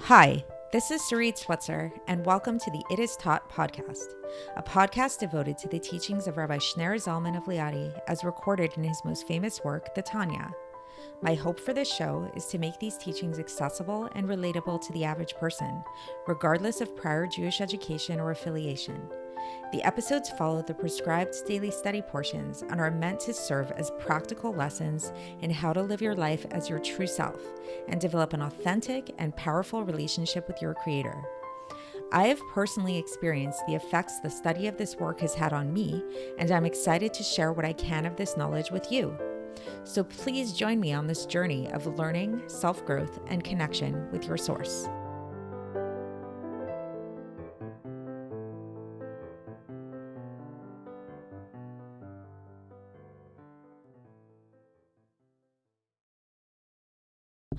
Hi, this is Sarit Switzer, and welcome to the It Is Taught podcast, a podcast devoted to the teachings of Rabbi Shneur Zalman of Liadi as recorded in his most famous work, the Tanya. My hope for this show is to make these teachings accessible and relatable to the average person, regardless of prior Jewish education or affiliation. The episodes follow the prescribed daily study portions and are meant to serve as practical lessons in how to live your life as your true self and develop an authentic and powerful relationship with your Creator. I have personally experienced the effects the study of this work has had on me, and I'm excited to share what I can of this knowledge with you. So please join me on this journey of learning, self-growth, and connection with your source.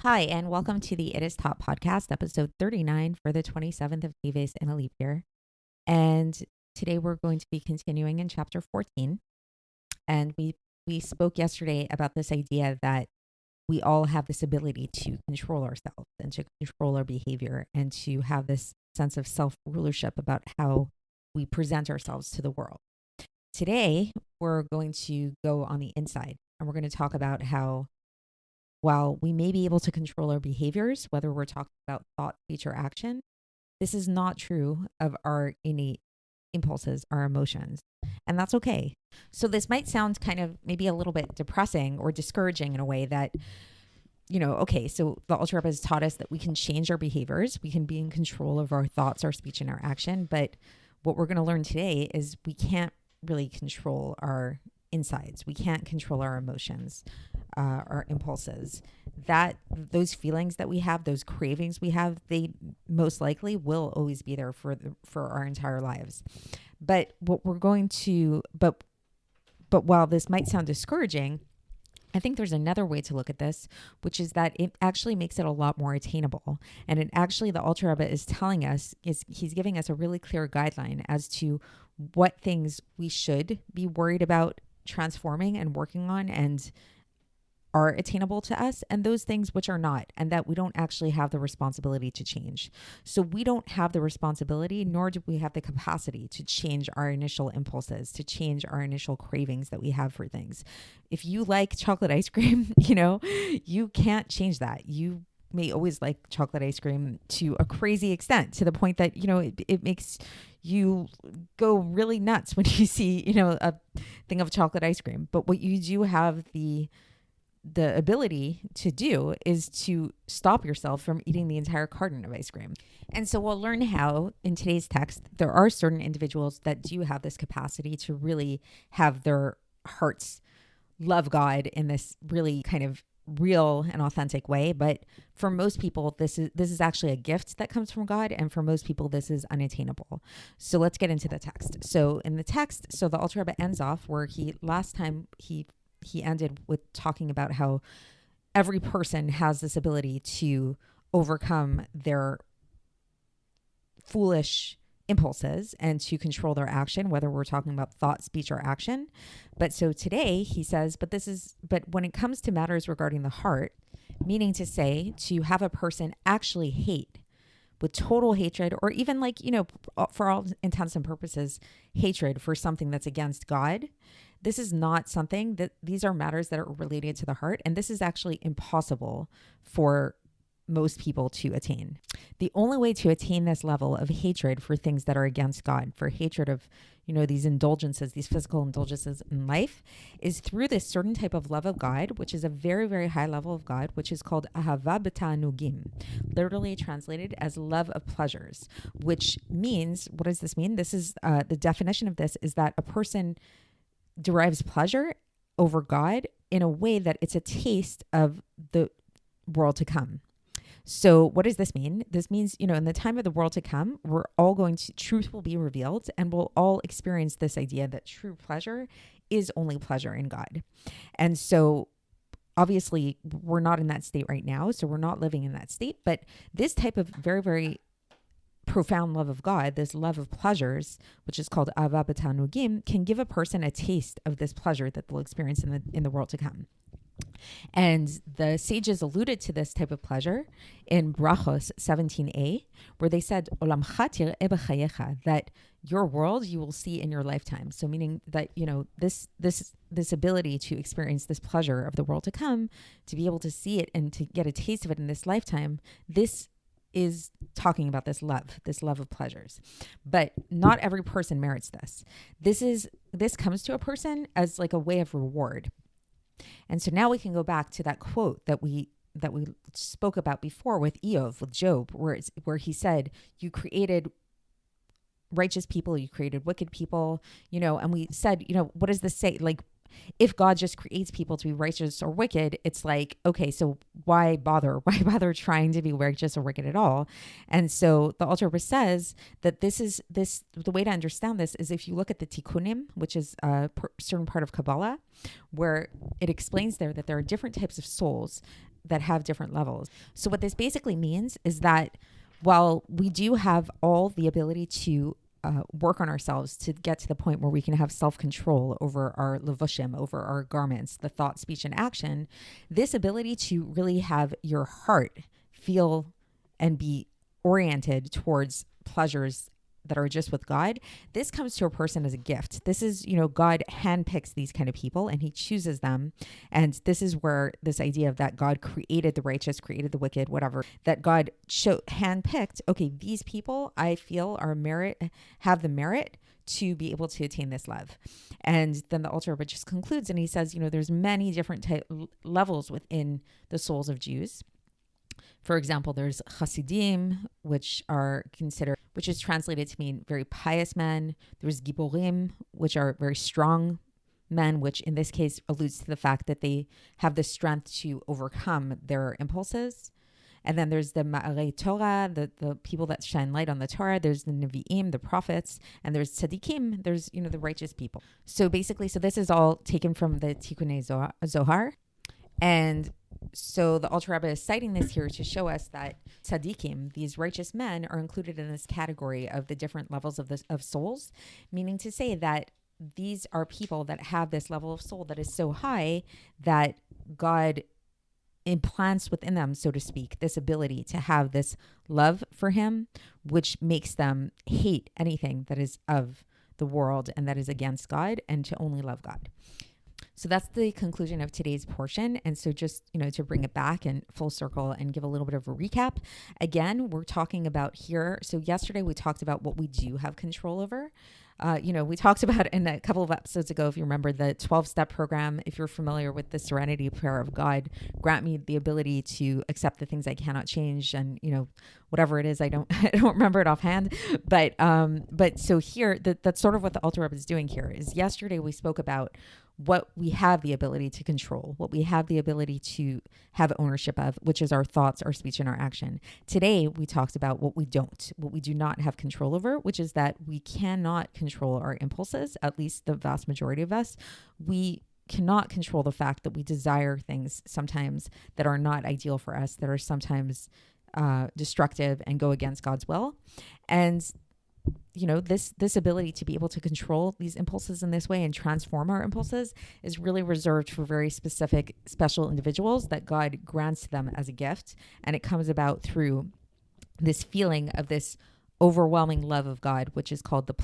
Hi, and welcome to the It Is Taught podcast, episode 39 for the 27th of Teves in a leap year. And today we're going to be continuing in chapter 14. And we spoke yesterday about this idea that we all have this ability to control ourselves and to control our behavior and to have this sense of self-rulership about how we present ourselves to the world. Today, we're going to go on the inside, and we're going to talk about how while we may be able to control our behaviors, whether we're talking about thought, speech, or action, this is not true of our innate impulses, our emotions. And that's okay. So this might sound kind of maybe a little bit depressing or discouraging in a way that, okay, so the Alter Rebbe has taught us that we can change our behaviors. We can be in control of our thoughts, our speech, and our action. But what we're going to learn today is we can't really control our insides. We can't control our emotions, our impulses. Those feelings that we have, those cravings we have, they most likely will always be there for our entire lives. But but while this might sound discouraging, I think there's another way to look at this, which is that it actually makes it a lot more attainable. And it actually, the Alter Rebbe is telling us, he's giving us a really clear guideline as to what things we should be worried about transforming and working on and are attainable to us, and those things which are not, and that we don't actually have the responsibility to change. So we don't have the responsibility, nor do we have the capacity to change our initial impulses, to change our initial cravings that we have for things. If you like chocolate ice cream, you can't change that. You may always like chocolate ice cream to a crazy extent, to the point that, it makes you go really nuts when you see, a thing of chocolate ice cream. But what you do have the ability to do is to stop yourself from eating the entire carton of ice cream. And so we'll learn how in today's text, there are certain individuals that do have this capacity to really have their hearts love God in this really kind of real and authentic way. But for most people, this is actually a gift that comes from God. And for most people, this is unattainable. So let's get into the text. So in the text, the Alter Rebbe ends off where last time he ended with talking about how every person has this ability to overcome their foolish impulses and to control their action, whether we're talking about thought, speech, or action. But so today he says, but when it comes to matters regarding the heart, meaning to say to have a person actually hate with total hatred, or even for all intents and purposes, hatred for something that's against God. This is not something these are matters that are related to the heart. And this is actually impossible for most people to attain. The only way to attain this level of hatred for things that are against God, for hatred of, these indulgences, these physical indulgences in life, is through this certain type of love of God, which is a very, very high level of God, which is called ahava b'ta'anugim, literally translated as love of pleasures, which means, what does this mean? This is, the definition of this is that a person derives pleasure over God in a way that it's a taste of the world to come. So what does this mean? This means, in the time of the world to come, truth will be revealed, and we'll all experience this idea that true pleasure is only pleasure in God. And so obviously we're not in that state right now. So we're not living in that state, but this type of very, very profound love of God, this love of pleasures, which is called ahava b'ta'anugim, can give a person a taste of this pleasure that they'll experience in the world to come. And the sages alluded to this type of pleasure in Brachos 17a, where they said, Olamcha tir'eh b'chayecha, that your world you will see in your lifetime. So meaning that, this ability to experience this pleasure of the world to come, to be able to see it and to get a taste of it in this lifetime, this is talking about this love of pleasures. But not every person merits this. This comes to a person as like a way of reward. And so now we can go back to that quote that we spoke about before with Job, where he said, you created righteous people, you created wicked people, and we said, what does this say? Like, if God just creates people to be righteous or wicked, it's like, okay, so why bother? Why bother trying to be righteous or wicked at all? And so the Alter Rebbe says that the way to understand this is if you look at the Tikkunim, which is a certain part of Kabbalah, where it explains there that there are different types of souls that have different levels. So what this basically means is that while we do have all the ability to work on ourselves to get to the point where we can have self-control over our levushim, over our garments, the thought, speech, and action, this ability to really have your heart feel and be oriented towards pleasures that are just with God, this comes to a person as a gift. This is, God handpicks these kind of people and he chooses them. And this is where this idea of that God created the righteous, created the wicked, whatever, that God handpicked, okay, these people I feel have the merit to be able to attain this love. And then the Alter Rebbe just concludes and he says, there's many different levels within the souls of Jews. For example, there's Hasidim, which is translated to mean very pious men. There's Giborim, which are very strong men, which in this case alludes to the fact that they have the strength to overcome their impulses. And then there's the Ma'arei Torah, the people that shine light on the Torah. There's the Nevi'im, the prophets, and there's Tzaddikim, there's, the righteous people. So basically, this is all taken from the Tikkunei Zohar. And so the Alter Rebbe is citing this here to show us that tzaddikim, these righteous men, are included in this category of the different levels of souls, meaning to say that these are people that have this level of soul that is so high that God implants within them, so to speak, this ability to have this love for him, which makes them hate anything that is of the world and that is against God and to only love God. So that's the conclusion of today's portion. And so just, to bring it back and full circle and give a little bit of a recap. Again, we're talking about here. So yesterday we talked about what we do have control over. We talked about in a couple of episodes ago, if you remember, the 12-step program. If you're familiar with the Serenity Prayer of God, grant me the ability to accept the things I cannot change, and whatever it is, I don't remember it offhand. But so here, that's sort of what the Alter Rebbe is doing here. Is yesterday we spoke about what we have the ability to control, what we have the ability to have ownership of, which is our thoughts, our speech, and our action. Today, we talked about what we do not have control over, which is that we cannot control our impulses, at least the vast majority of us. We cannot control the fact that we desire things sometimes that are not ideal for us, that are sometimes destructive and go against God's will. And this ability to be able to control these impulses in this way and transform our impulses is really reserved for very specific, special individuals that God grants to them as a gift. And it comes about through this feeling of this overwhelming love of God, which is called the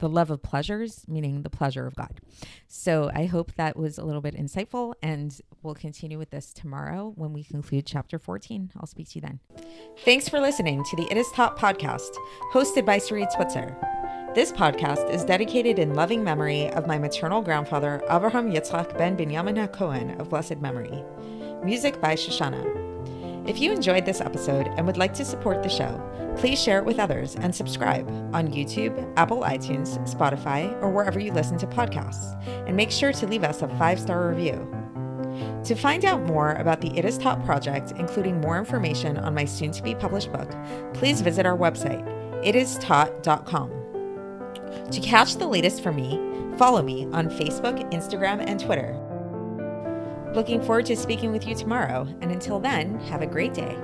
love of pleasures, meaning the pleasure of God. So I hope that was a little bit insightful, and we'll continue with this tomorrow when we conclude chapter 14. I'll speak to you then. Thanks for listening to the It Is Taught podcast, hosted by Sarit Switzer. This podcast is dedicated in loving memory of my maternal grandfather, Avraham Yitzchak ben Binyamin HaKohen of blessed memory. Music by Shoshana. If you enjoyed this episode and would like to support the show, please share it with others and subscribe on YouTube, Apple iTunes, Spotify, or wherever you listen to podcasts. And make sure to leave us a 5-star review. To find out more about the It Is Taught project, including more information on my soon-to-be published book, please visit our website, itistaught.com. To catch the latest from me, follow me on Facebook, Instagram, and Twitter. Looking forward to speaking with you tomorrow, and until then, have a great day.